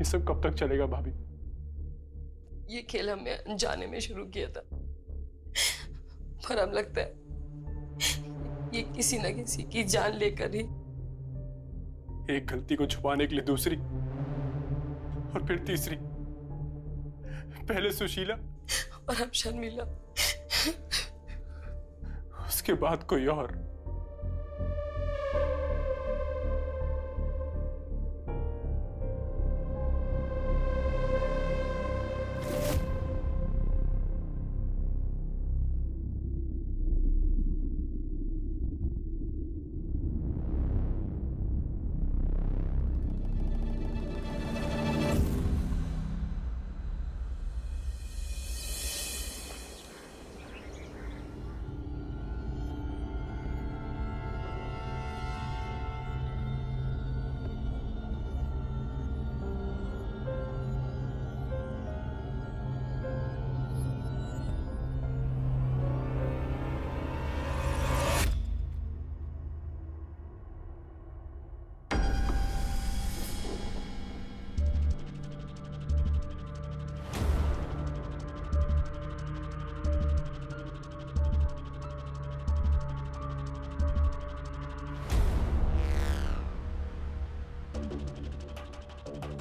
सब कब तक चलेगा भाभी? ये खेल हमने अनजाने में शुरू किया था, पर अब लगता है ये किसी न किसी की जान लेकर ही। एक गलती को छुपाने के लिए दूसरी और फिर तीसरी, पहले सुशीला और अब शर्मिला, उसके बाद कोई और।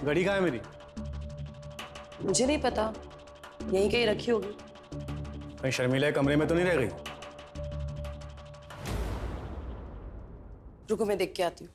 घड़ी कहाँ है मेरी? मुझे नहीं पता, यहीं कहीं रखी होगी। कहीं शर्मिला के कमरे में तो नहीं रह गई? रुको मैं देख के आती हूँ।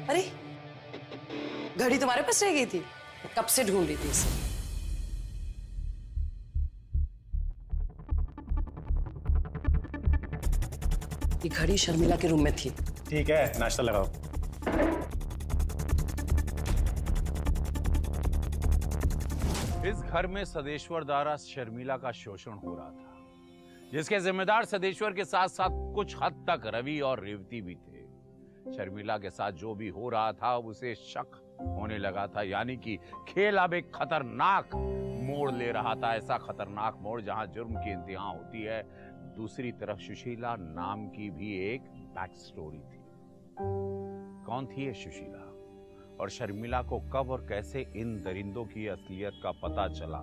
अरे घड़ी तुम्हारे पास रह गई थी? कब से ढूंढ रही थी इसे। ये घड़ी शर्मिला के रूम में थी। ठीक है, नाश्ता लगाओ। इस घर में सदेश्वर द्वारा शर्मिला का शोषण हो रहा था, जिसके जिम्मेदार सदेश्वर के साथ साथ कुछ हद तक रवि और रेवती भी थे। शर्मिला के साथ जो भी हो रहा था उसे शक होने लगा था, यानी कि खेल अब एक खतरनाक मोड़ ले रहा था। ऐसा खतरनाक मोड़ जहां जुर्म की इंतहा होती है। दूसरी तरफ सुशीला नाम की भी एक बैक स्टोरी थी। कौन थी ये सुशीला और शर्मिला को कब और कैसे इन दरिंदों की असलियत का पता चला?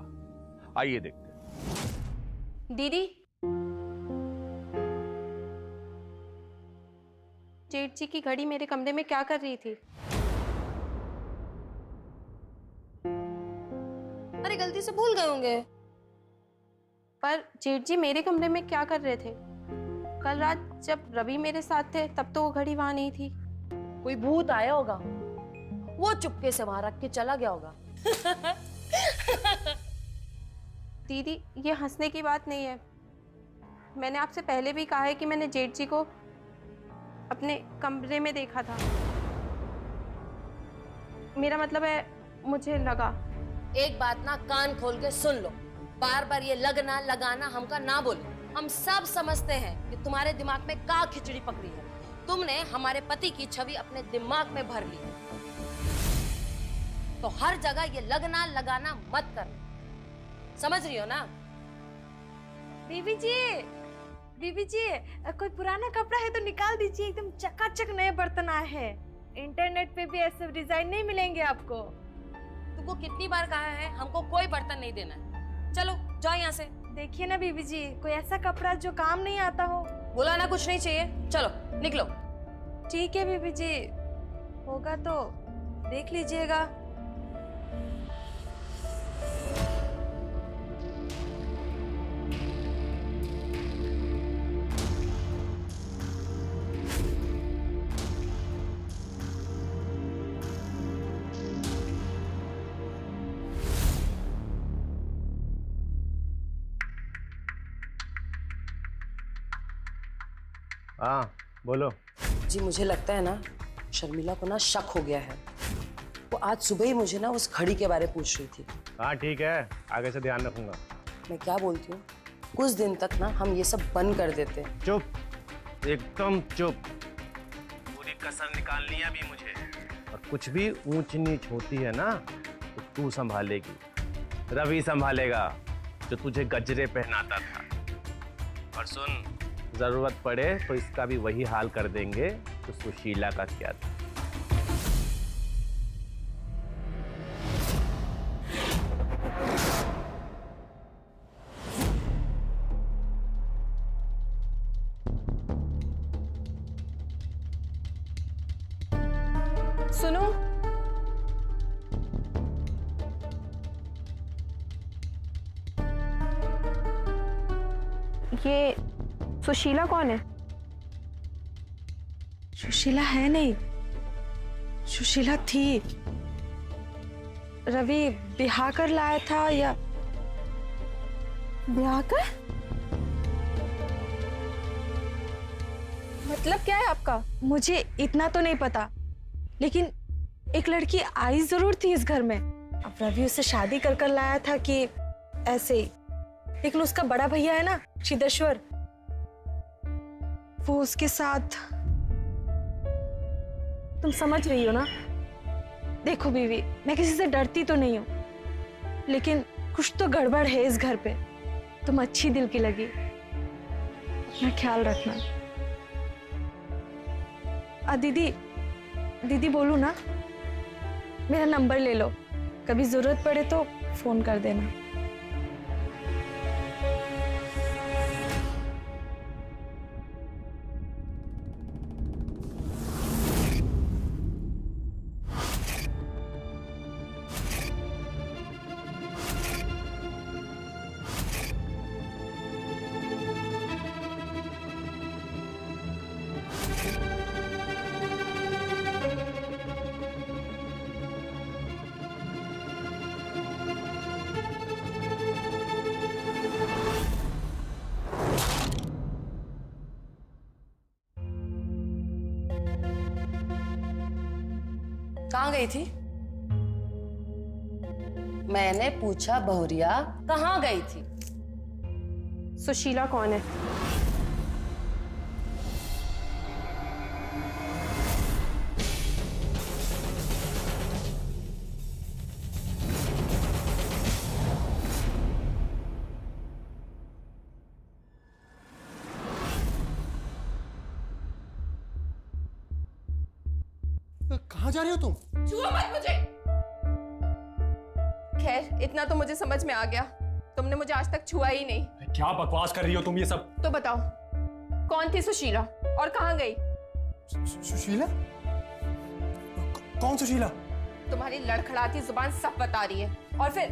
आइए देखते हैं। दीदी, जेठ जी की घड़ी मेरे कमरे में क्या कर रही थी? अरे गलती से भूल गए होंगे। पर जेठ जी मेरे कमरे में क्या कर रहे थे? कल रात जब रवि मेरे साथ थे तब तो वो घड़ी वहां नहीं थी। कोई भूत आया होगा, वो चुपके से वहां रख के चला गया होगा। दीदी, ये हंसने की बात नहीं है। मैंने आपसे पहले भी कहा है कि मैंने जेठ जी को अपने कमरे में देखा था। मेरा मतलब है, मुझे लगा। एक बात ना कान खोल के सुन लो, बार बार ये लगना लगाना हमका ना बोलो। हम सब समझते हैं कि तुम्हारे दिमाग में का खिचड़ी पकड़ी है। तुमने हमारे पति की छवि अपने दिमाग में भर ली है, तो हर जगह ये लगना लगाना मत करना। समझ रही हो ना? बीबी जी, बीबी जी, कोई पुराना कपड़ा है तो निकाल दीजिए। एकदम चकाचक नए बर्तन आए हैं। इंटरनेट पे भी ऐसे डिजाइन नहीं मिलेंगे आपको। तुमको कितनी बार कहा है हमको कोई बर्तन नहीं देना है। चलो जाओ यहाँ से। देखिए ना बीबी जी, कोई ऐसा कपड़ा जो काम नहीं आता हो। बुलाना कुछ नहीं चाहिए, चलो निकलो। ठीक है बीबी जी, होगा तो देख लीजिएगा। हाँ बोलो। जी मुझे लगता है ना, शर्मिला को ना शक हो गया है। वो आज सुबह ही मुझे ना उस घड़ी के बारे में पूछ रही थी। हाँ ठीक है, आगे से ध्यान रखूंगा। मैं क्या बोलती हूँ, कुछ दिन तक ना हम ये सब बंद कर देते हैं। चुप, एकदम चुप। पूरी कसर निकालनी है अभी मुझे, और कुछ भी ऊंच नीच होती है ना तो तू संभालेगी, रवि संभालेगा जो तुझे गजरे पहनाता था। और सुन, जरूरत पड़े तो इसका भी वही हाल कर देंगे तो सुशीला का किया था। सुनो, ये सुशीला कौन है? सुशीला है नहीं, सुशीला थी। रवि ब्याह कर लाया था या ब्याह कर? मतलब क्या है आपका? मुझे इतना तो नहीं पता, लेकिन एक लड़की आई जरूर थी इस घर में। अब रवि उससे शादी कर लाया था कि ऐसे ही, लेकिन उसका बड़ा भैया है ना सिद्धेश्वर, वो उसके साथ। तुम समझ रही हो ना? देखो बीवी, मैं किसी से डरती तो नहीं हूं, लेकिन कुछ तो गड़बड़ है इस घर पे। तुम अच्छी दिल की लगी, अपना ख्याल रखना। दीदी बोलू ना? मेरा नंबर ले लो, कभी जरूरत पड़े तो फोन कर देना। कहाँ गई थी? मैंने पूछा बहुरिया, कहाँ गई थी? सुशीला कौन है? कहाँ जा रही हो तुम? छुओ मत मुझे। खैर, इतना तो मुझे समझ में आ गया, तुमने मुझे आज तक छुआ ही नहीं। क्या बकवास कर रही हो तुम ये सब? तो बताओ, कौन थी सुशीला और कहाँ गई? सुशीला? कौन सुशीला? तुम्हारी लड़खड़ाती जुबान सब बता रही है। और फिर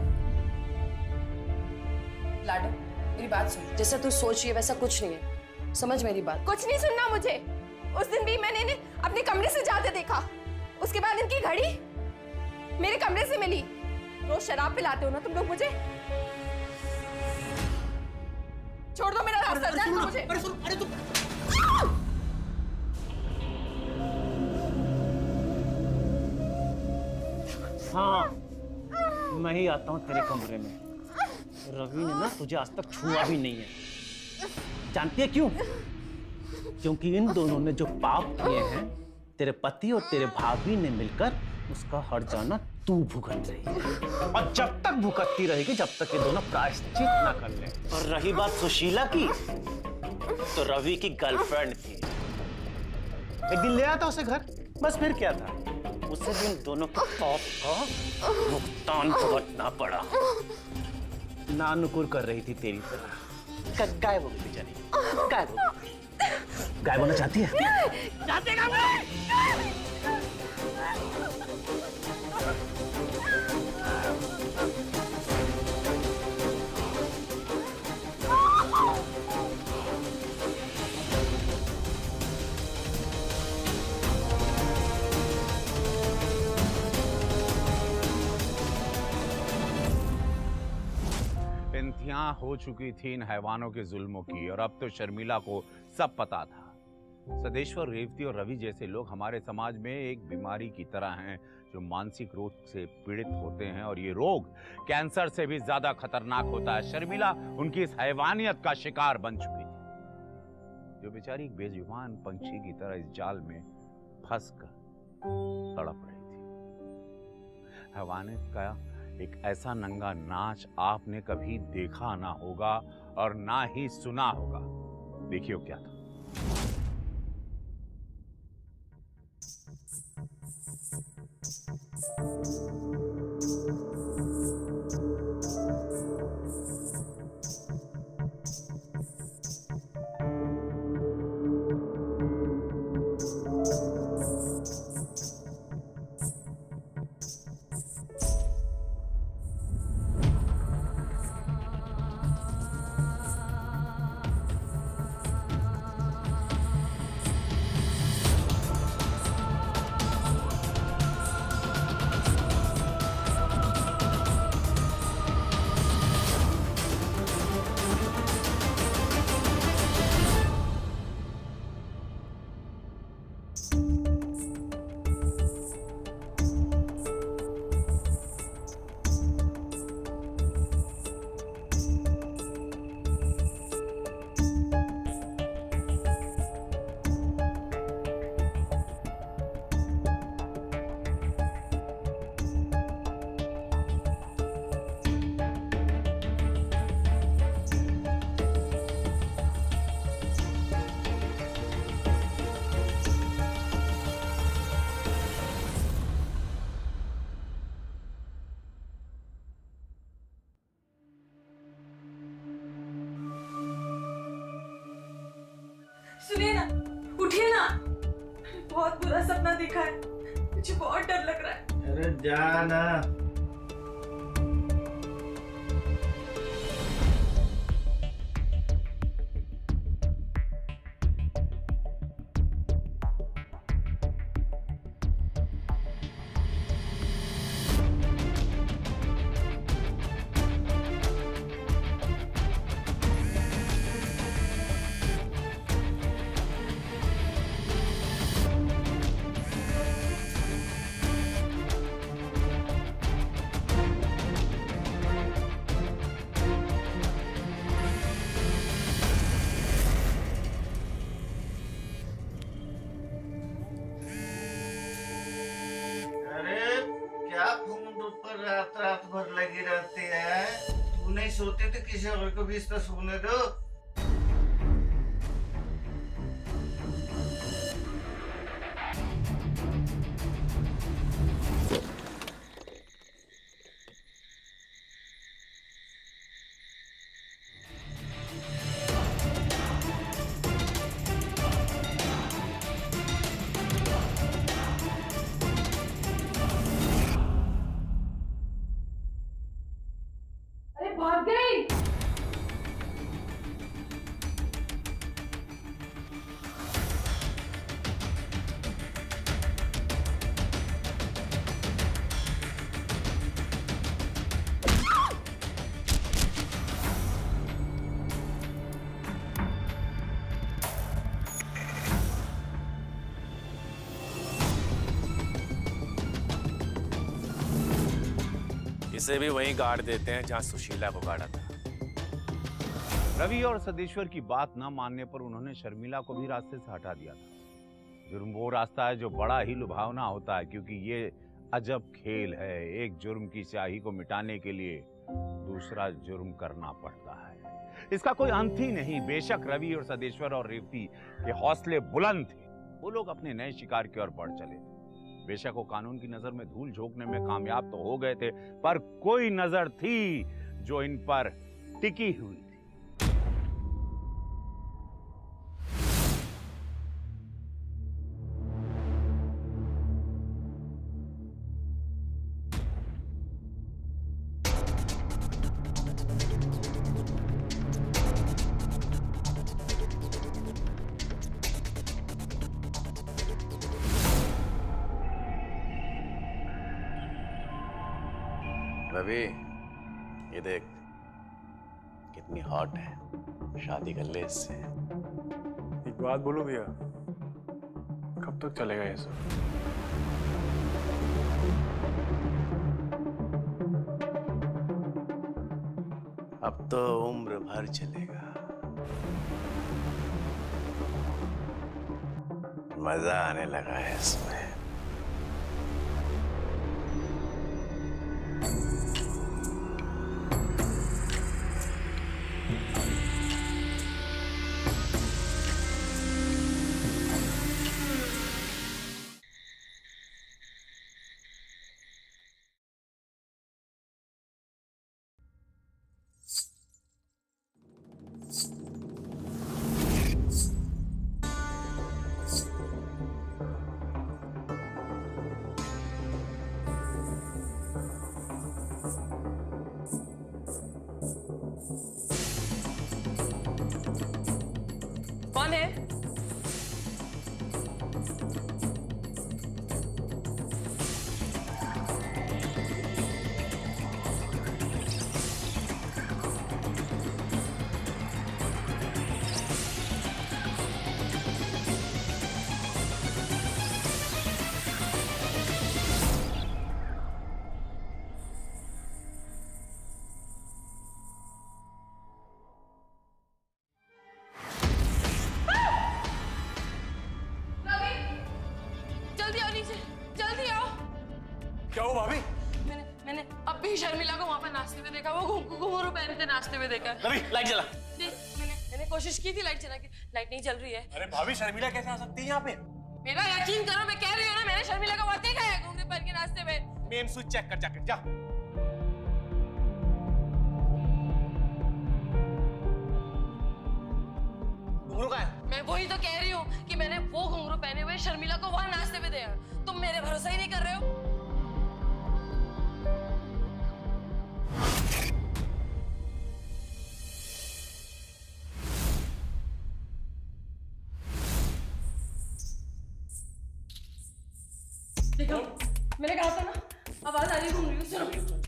लाडो, मेरी बात सुन। जैसा तू सोच रही है वैसा कुछ नहीं है, समझ मेरी बात। कुछ नहीं सुनना मुझे। उस दिन भी मैंने इन्हें अपने कमरे से जाते देखा, उसके बाद इनकी घड़ी मेरे कमरे से मिली। रोज शराब पिलाते हो ना तुम लोग मुझे। छोड़ दो मेरा रास्ता, जाने दो मुझे। अरे तुम हाँ, मैं ही आता हूँ तेरे कमरे में। रवि ने ना तुझे आज तक छुआ भी नहीं है। जानती है क्यों? क्योंकि इन दोनों ने जो पाप किए हैं, तेरे पति और तेरे भाभी ने मिलकर उसका हर जाना तू भुगत रही है। और जब तक भुगतती रहेगी, जब तक ये दोनों प्रायश्चित ना कर लें। और रही बात सुशीला की, तो रवि की गर्लफ्रेंड थी। एक दिन ले आता उसे घर, बस फिर क्या था? उसे भी इन दोनों के पाप का भुगतान भुगतना पड़ा। नानुकुर कर रही थी तेरी तरह। गायब हो गई बेचारी, गायब हो गई। गायब होना चाहती है? चाहते इंतहा हो चुकी थी इन हैवानों के जुल्मों की, और अब तो शर्मिला को सब पता था। सदेश्वर, रेवती और रवि जैसे लोग हमारे समाज में एक बीमारी की तरह हैं जो मानसिक रोग से पीड़ित होते हैं, और ये रोग कैंसर से भी ज्यादा खतरनाक होता है। शर्मिला उनकी इस हैवानियत का शिकार बन चुकी थी। जो बेचारी एक बेजुबान पंछी की तरह इस जाल में फंसकर तड़प रही थी। हैवानियत का एक ऐसा नंगा नाच आपने कभी देखा ना होगा और ना ही सुना होगा। देखिए क्या था। सुनिए ना, उठिए ना, बहुत बुरा सपना देखा है, मुझे बहुत डर लग रहा है। अरे जा ना। रात रात भर लगी रहती है। तू नहीं सोती तो किसी और को भी इस तरह सोने दो। भाग गई। इसे भी वहीं गाड़ देते हैं जहां सुशीला को गाड़ा था। रवि और सदेश्वर की बात न मानने पर उन्होंने शर्मिला को भी रास्ते से हटा दिया था। जुर्म वो रास्ता है जो बड़ा ही लुभावना होता है, क्योंकि ये अजब खेल है। एक जुर्म की स्याही को मिटाने के लिए दूसरा जुर्म करना पड़ता है। इसका कोई अंत ही नहीं। बेशक रवि और सदेश्वर और रेवती के हौसले बुलंद थे, वो लोग अपने नए शिकार की ओर बढ़ चले थे। बेशक वो कानून की नजर में धूल झोंकने में कामयाब तो हो गए थे, पर कोई नजर थी जो इन पर टिकी हुई थी। रवि, ये देख कितनी हॉट है, शादी कर ले इससे। एक बात बोलो भैया, कब तक चलेगा ये सब? अब तो उम्र भर चलेगा। मजा आने लगा है इसमें। कौन है? क्या हुआ भाभी? मैंने अब भी शर्मिला को वहाँ पर नाचते हुए देखा। वो घुंघरू पहन के नाचते हुए देखा। रवि लाइट जला। मैंने कोशिश की थी लाइट जला के, लाइट नहीं जल रही है। अरे भाभी शर्मिला कैसे आ सकती है यहाँ पे? मेरा यकीन करो, मैं कह रही हूँ ना, मैंने शर्मिला को वहाँ देखा है घुंघरू पहन के नाचते हुए। मेन स्विच चेक कर जाकर जा। घुंघरू कहाँ है? मैं वही तो कह रही हूँ कि मैंने वो घुंघरू पहने हुए शर्मिला को वहाँ नाचते हुए देखा। तुम मेरे भरोसा ही नहीं कर रहे हो। देखो, मैंने कहा था ना, आवाज आ रही घूम रही हूँ, सुनो।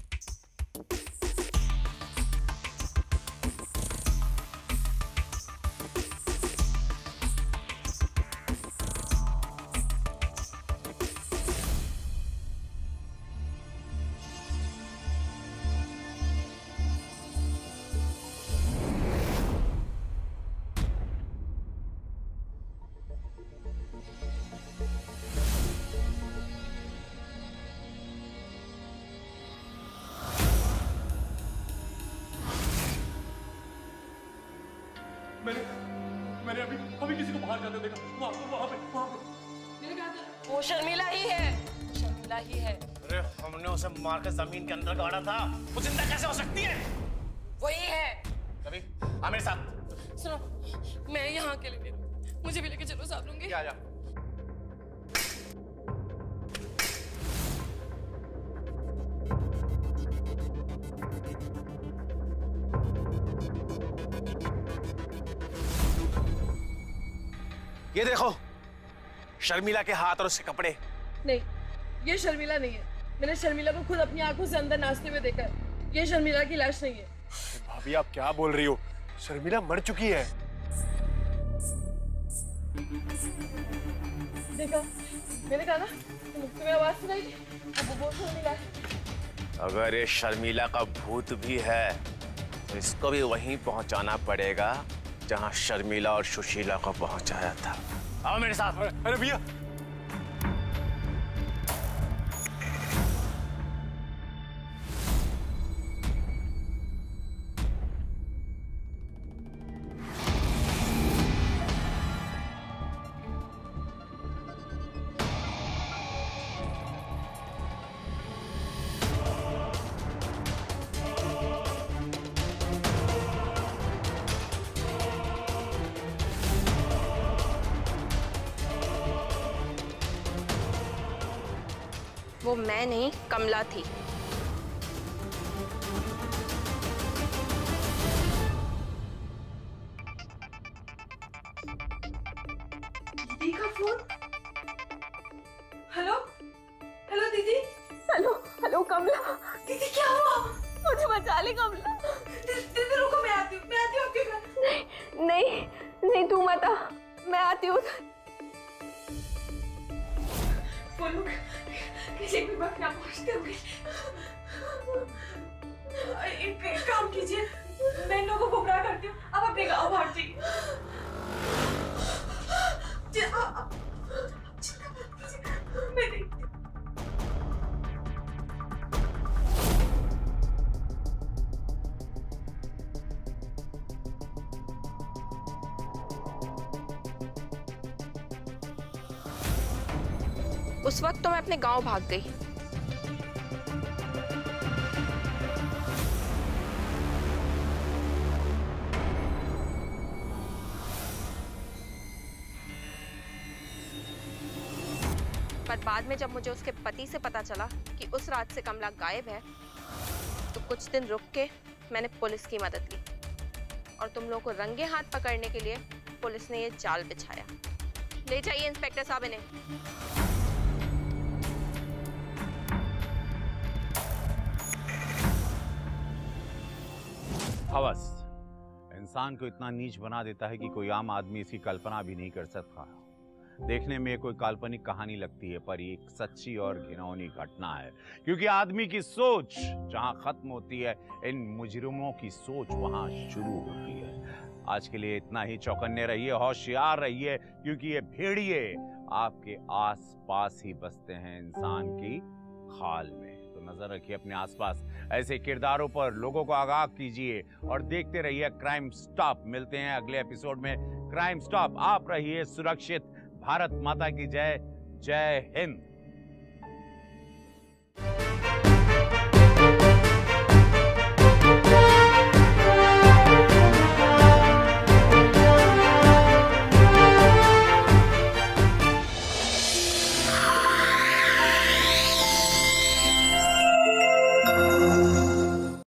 मैंने अभी किसी को बाहर जाते देखा। वहाँ पे। मैंने कहा था, वो शर्मिला ही है, शर्मिला ही है। अरे हमने उसे मारकर जमीन के अंदर गाड़ा था, वो जिंदा कैसे हो सकती है? वही है। रवि आ मेरे साथ। सुनो, मैं यहाँ अकेले नहीं रहूँ, मुझे भी लेके चलो साथ लूंगी। क्या जा? ये देखो शर्मिला के हाथ और उसके कपड़े। नहीं, ये शर्मिला नहीं है। मैंने शर्मिला को खुद अपनी आंखों से अंदर नाचते हुए देखा है। ये शर्मिला की लाश नहीं है। भाभी आप क्या बोल रही हो? शर्मिला मर चुकी है। देखा, मैंने कहा ना, तुम्हें आवाज सुनाई थी, अब वो बहुत शर्मिला है। अगर ये शर्मिला का भूत भी है तो इसको भी वहीं पहुंचाना पड़ेगा जहां शर्मिला और सुशीला को पहुंचाया था। आओ मेरे साथ। अरे भैया वो मैं नहीं, कमला थी। दीदी का फोन। हेलो हेलो दीदी। हेलो हेलो कमला। दीदी क्या हुआ? मुझे बचा ले कमला। दीदी रुको, मैं आती हूँ आपके घर। नहीं नहीं नहीं, तू मत आ, मैं आती हूँ। बोलो किसी भी वक्त ना पहुँचते होंगे। एक काम कीजिए, मैं इन लोगों को गुमराह करती हूँ, आप अपने गाँव भाग जाइए। उस वक्त तो मैं अपने गांव भाग गई, पर बाद में जब मुझे उसके पति से पता चला कि उस रात से कमला गायब है, तो कुछ दिन रुक के मैंने पुलिस की मदद ली और तुम लोगों को रंगे हाथ पकड़ने के लिए पुलिस ने ये जाल बिछाया। ले जाइए इंस्पेक्टर साहब इन्हें। हवस इंसान को इतना नीच बना देता है कि कोई आम आदमी इसकी कल्पना भी नहीं कर सकता। देखने में कोई काल्पनिक कहानी लगती है, पर ये एक सच्ची और घिनौनी घटना है, क्योंकि आदमी की सोच जहां खत्म होती है, इन मुजरिमों की सोच वहां शुरू होती है। आज के लिए इतना ही। चौकन्ने रहिए, होशियार रहिए, क्योंकि ये भेड़िए आपके आसपास ही बसते हैं, इंसान की खाल में। तो नजर रखिए अपने आसपास ऐसे किरदारों पर, लोगों को आगाह कीजिए और देखते रहिए क्राइम स्टॉप। मिलते हैं अगले एपिसोड में क्राइम स्टॉप। आप रहिए सुरक्षित। भारत माता की जय। जय हिंद।